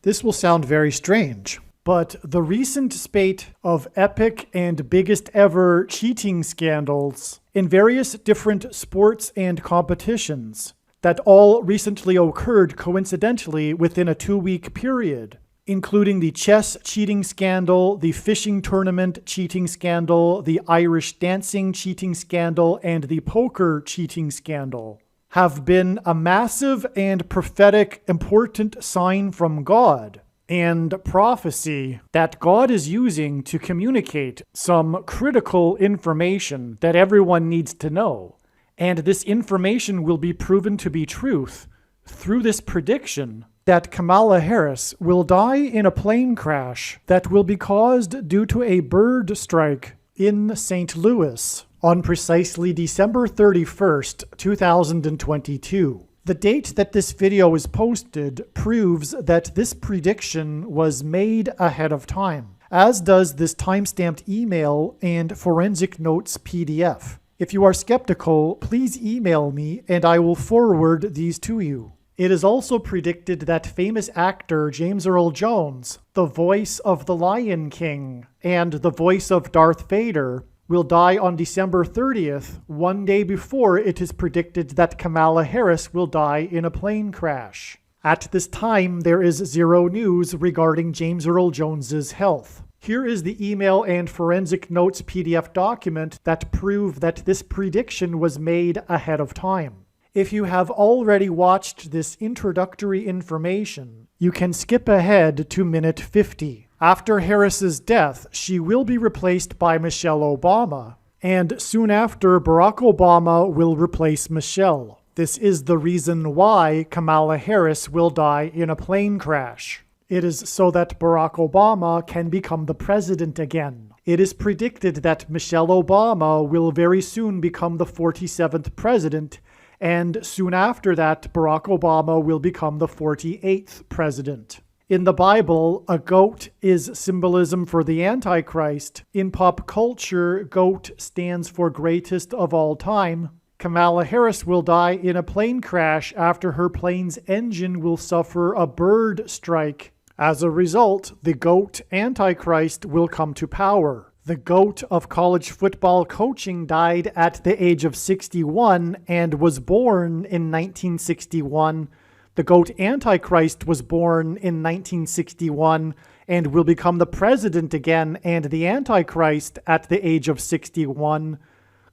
This will sound very strange, but the recent spate of epic and biggest ever cheating scandals in various different sports and competitions that all recently occurred coincidentally within a 2-week period, including the chess cheating scandal, the fishing tournament cheating scandal, the Irish dancing cheating scandal, and the poker cheating scandal, have been a massive and prophetic important sign from God and prophecy that God is using to communicate some critical information that everyone needs to know. And this information will be proven to be truth through this prediction that Kamala Harris will die in a plane crash that will be caused due to a bird strike in St. Louis on precisely December 31st, 2022. The date that this video is posted proves that this prediction was made ahead of time, as does this timestamped email and forensic notes PDF. If you are skeptical, please email me and I will forward these to you. It is also predicted that famous actor James Earl Jones, the voice of the Lion King and the voice of Darth Vader, will die on December 30th, one day before it is predicted that Kamala Harris will die in a plane crash. At this time, there is zero news regarding James Earl Jones's health. Here is the email and forensic notes PDF document that prove that this prediction was made ahead of time. If you have already watched this introductory information, you can skip ahead to minute 50. After Harris's death, she will be replaced by Michelle Obama, and soon after, Barack Obama will replace Michelle. This is the reason why Kamala Harris will die in a plane crash. It is so that Barack Obama can become the president again. It is predicted that Michelle Obama will very soon become the 47th president, and soon after that, Barack Obama will become the 48th president. In the Bible, a goat is symbolism for the Antichrist. In pop culture, goat stands for greatest of all time. Kamala Harris will die in a plane crash after her plane's engine will suffer a bird strike. As a result, the GOAT Antichrist will come to power. The GOAT of college football coaching died at the age of 61 and was born in 1961. The GOAT Antichrist was born in 1961 and will become the president again and the Antichrist at the age of 61.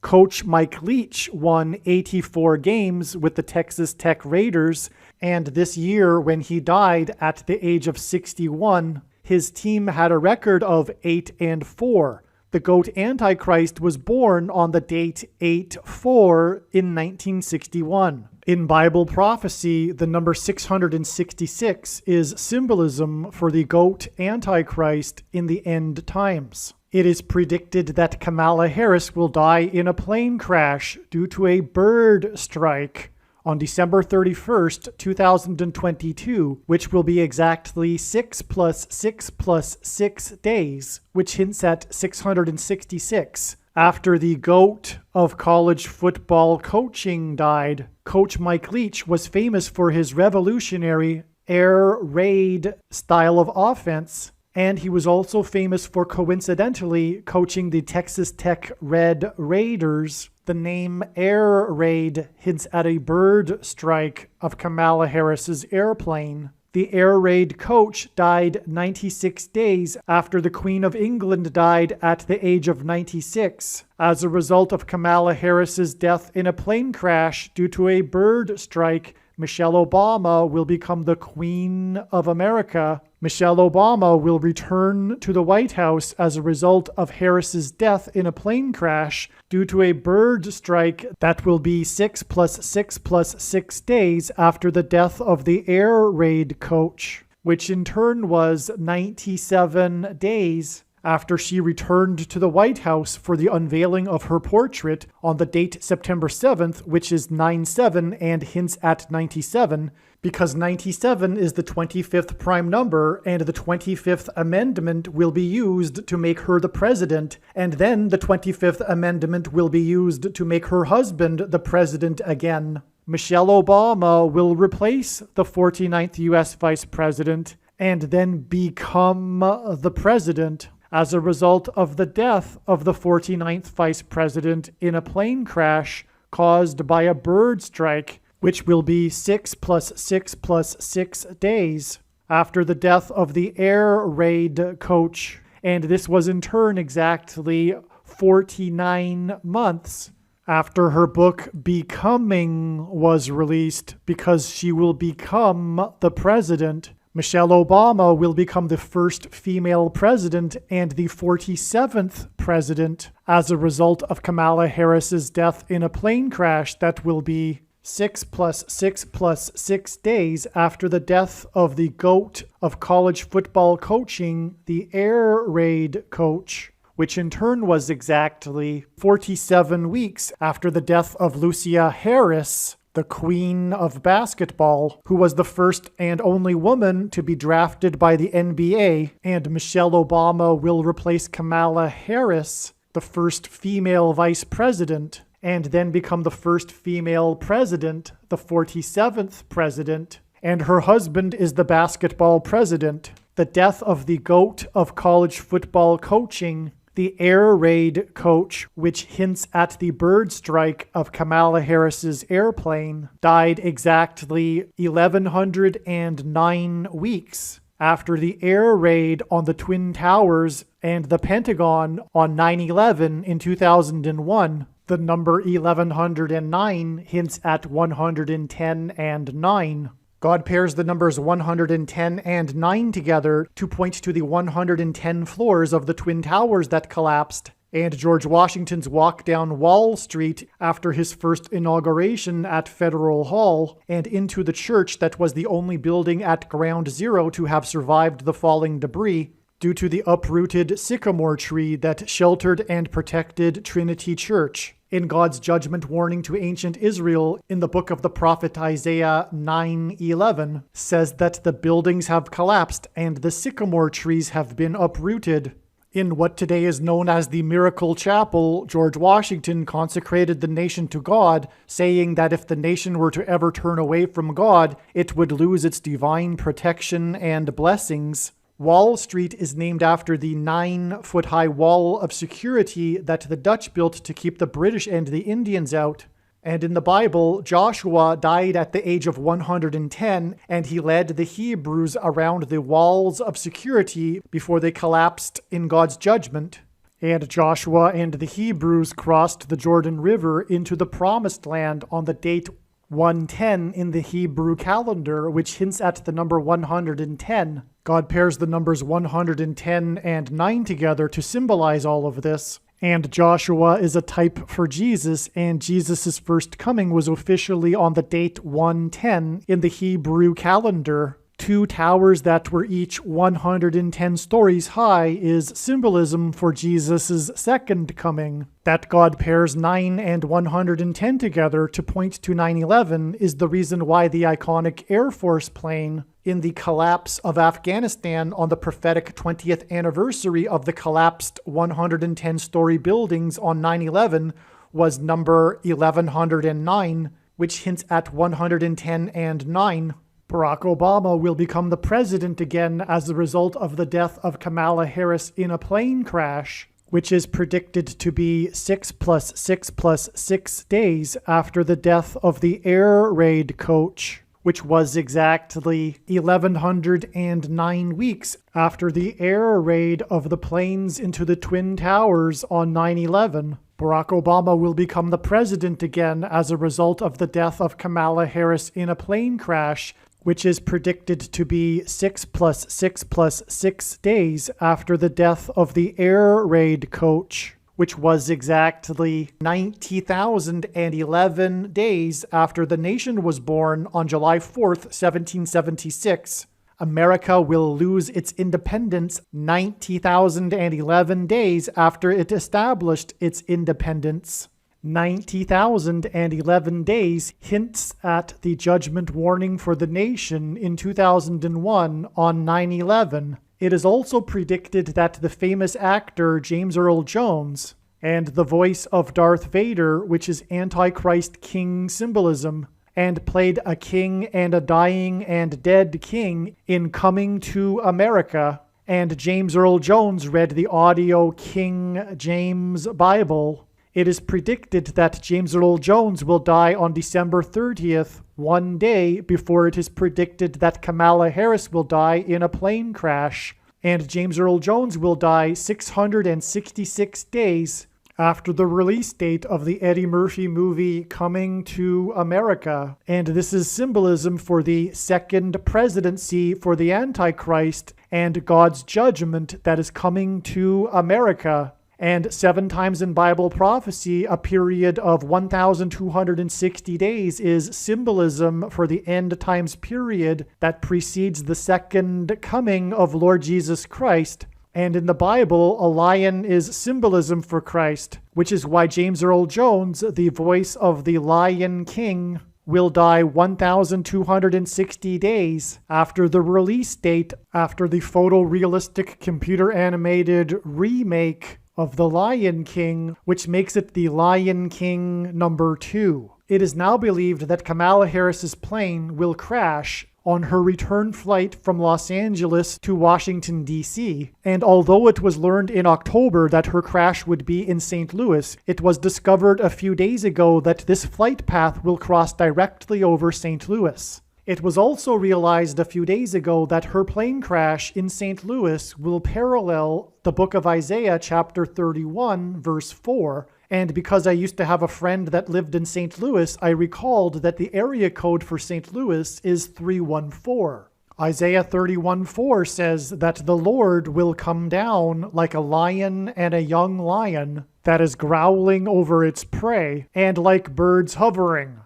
Coach Mike Leach won 84 games with the Texas Tech Raiders, and this year when he died at the age of 61, his team had a record of 8-4. The GOAT Antichrist was born on the date 8-4 in 1961. In Bible prophecy, the number 666 is symbolism for the GOAT Antichrist in the end times. It is predicted that Kamala Harris will die in a plane crash due to a bird strike on December 31st, 2022, which will be exactly 6 + 6 + 6 days, which hints at 666. After the GOAT of college football coaching died, Coach Mike Leach was famous for his revolutionary air raid style of offense, and he was also famous for coincidentally coaching the Texas Tech Red Raiders. The name Air Raid hints at a bird strike of Kamala Harris's airplane. The Air Raid coach died 96 days after the Queen of England died at the age of 96 as a result of Kamala Harris's death in a plane crash due to a bird strike. Michelle Obama will become the Queen of America. Michelle Obama will return to the White House as a result of Harris's death in a plane crash due to a bird strike that will be 6 + 6 + 6 days after the death of the air raid coach, which in turn was 97 days after she returned to the White House for the unveiling of her portrait on the date September 7th, which is 9/7 and hints at 97, because 97 is the 25th prime number, and the 25th Amendment will be used to make her the president, and then the 25th Amendment will be used to make her husband the president again. Michelle Obama will replace the 49th U.S. Vice President, and then become the president as a result of the death of the 49th vice president in a plane crash caused by a bird strike, which will be 6 plus 6 plus 6 days after the death of the air raid coach. And this was in turn exactly 49 months after her book Becoming was released, because she will become the president. Michelle Obama will become the first female president and the 47th president as a result of Kamala Harris's death in a plane crash that will be 6 plus 6 plus 6 days after the death of the GOAT of college football coaching, the air raid coach, which in turn was exactly 47 weeks after the death of Lucia Harris, the queen of basketball, who was the first and only woman to be drafted by the NBA, and Michelle Obama will replace Kamala Harris, the first female vice president, and then become the first female president, the 47th president, and her husband is the basketball president. The death of the GOAT of college football coaching, the air raid coach, which hints at the bird strike of Kamala Harris's airplane, died exactly 1,109 weeks after the air raid on the Twin Towers and the Pentagon on 9/11 in 2001. The number 1109 hints at 110 and 9. God pairs the numbers 110 and 9 together to point to the 110 floors of the Twin Towers that collapsed, and George Washington's walk down Wall Street after his first inauguration at Federal Hall, and into the church that was the only building at Ground Zero to have survived the falling debris, due to the uprooted sycamore tree that sheltered and protected Trinity Church. In God's judgment warning to ancient Israel in the book of the prophet Isaiah 9:11 says that the buildings have collapsed and the sycamore trees have been uprooted. In what today is known as the Miracle Chapel, George Washington consecrated the nation to God, saying that if the nation were to ever turn away from God, it would lose its divine protection and blessings. Wall Street is named after the 9-foot-high wall of security that the Dutch built to keep the British and the Indians out. And in the Bible, Joshua died at the age of 110, and he led the Hebrews around the walls of security before they collapsed in God's judgment. And Joshua and the Hebrews crossed the Jordan River into the Promised Land on the date 110 in the Hebrew calendar, which hints at the number 110. God pairs the numbers 110 and 9 together to symbolize all of this. And Joshua is a type for Jesus, and Jesus' first coming was officially on the date 110 in the Hebrew calendar. 2 towers that were each 110 stories high is symbolism for Jesus' second coming. That God pairs 9 and 110 together to point to 9/11 is the reason why the iconic Air Force plane in the collapse of Afghanistan on the prophetic 20th anniversary of the collapsed 110-story buildings on 9/11 was number 1109, which hints at 110 and 9. Barack Obama will become the president again as a result of the death of Kamala Harris in a plane crash, which is predicted to be 6 plus 6 plus 6 days after the death of the air raid coach, which was exactly 1,109 weeks after the air raid of the planes into the Twin Towers on 9/11. Barack Obama will become the president again as a result of the death of Kamala Harris in a plane crash, which is predicted to be 6 plus 6 plus 6 days after the death of the air raid coach, which was exactly 90,011 days after the nation was born on July 4th, 1776. America will lose its independence 90,011 days after it established its independence. 90,011 days hints at the judgment warning for the nation in 2001 on 9/11. It is also predicted that the famous actor James Earl Jones and the voice of Darth Vader, which is Antichrist King symbolism, and played a king and a dying and dead king in Coming to America, and James Earl Jones read the audio King James Bible, it is predicted that James Earl Jones will die on December 30th, one day before it is predicted that Kamala Harris will die in a plane crash, and James Earl Jones will die 666 days after the release date of the Eddie Murphy movie Coming to America. And this is symbolism for the second presidency for the Antichrist and God's judgment that is coming to America. And 7 times in Bible prophecy, a period of 1,260 days is symbolism for the end times period that precedes the second coming of Lord Jesus Christ. And in the Bible, a lion is symbolism for Christ, which is why James Earl Jones, the voice of the Lion King, will die 1,260 days after the release date, after the photorealistic computer-animated remake of The Lion King, which makes it The Lion King #2. It is now believed that Kamala Harris's plane will crash on her return flight from Los Angeles to Washington, D.C., and although it was learned in October that her crash would be in St. Louis, it was discovered a few days ago that this flight path will cross directly over St. Louis. It was also realized a few days ago that her plane crash in St. Louis will parallel the book of Isaiah chapter 31, verse 4, and because I used to have a friend that lived in St. Louis, I recalled that the area code for St. Louis is 314. Isaiah 31:4 says that the Lord will come down like a lion and a young lion that is growling over its prey, and like birds hovering.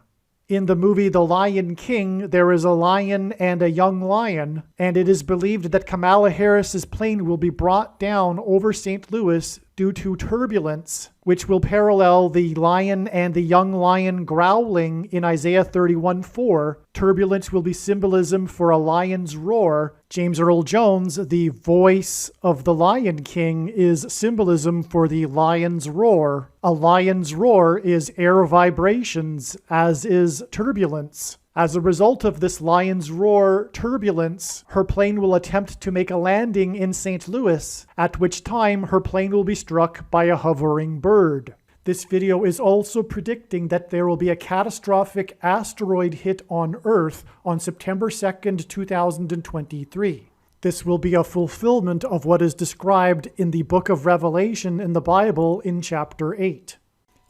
In the movie The Lion King, there is a lion and a young lion, and it is believed that Kamala Harris's plane will be brought down over St. Louis due to turbulence, which will parallel the lion and the young lion growling in Isaiah 31:4. Turbulence will be symbolism for a lion's roar. James Earl Jones, the voice of the Lion King, is symbolism for the lion's roar. A lion's roar is air vibrations, as is turbulence. As a result of this lion's roar turbulence, her plane will attempt to make a landing in St. Louis, at which time her plane will be struck by a hovering bird. This video is also predicting that there will be a catastrophic asteroid hit on Earth on September 2nd, 2023. This will be a fulfillment of what is described in the book of Revelation in the Bible in chapter 8.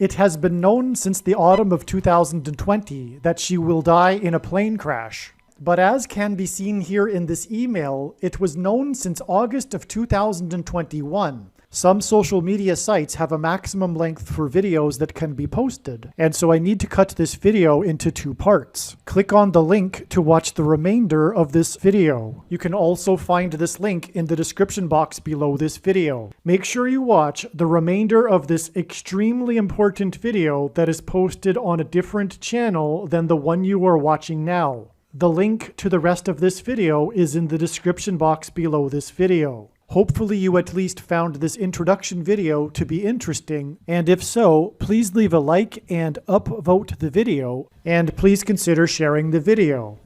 It has been known since the autumn of 2020 that she will die in a plane crash. But as can be seen here in this email, it was known since August of 2021. Some social media sites have a maximum length for videos that can be posted, and so I need to cut this video into 2 parts. Click on the link to watch the remainder of this video. You can also find this link in the description box below this video. Make sure you watch the remainder of this extremely important video that is posted on a different channel than the one you are watching now. The link to the rest of this video is in the description box below this video. Hopefully you at least found this introduction video to be interesting, and if so, please leave a like and upvote the video, and please consider sharing the video.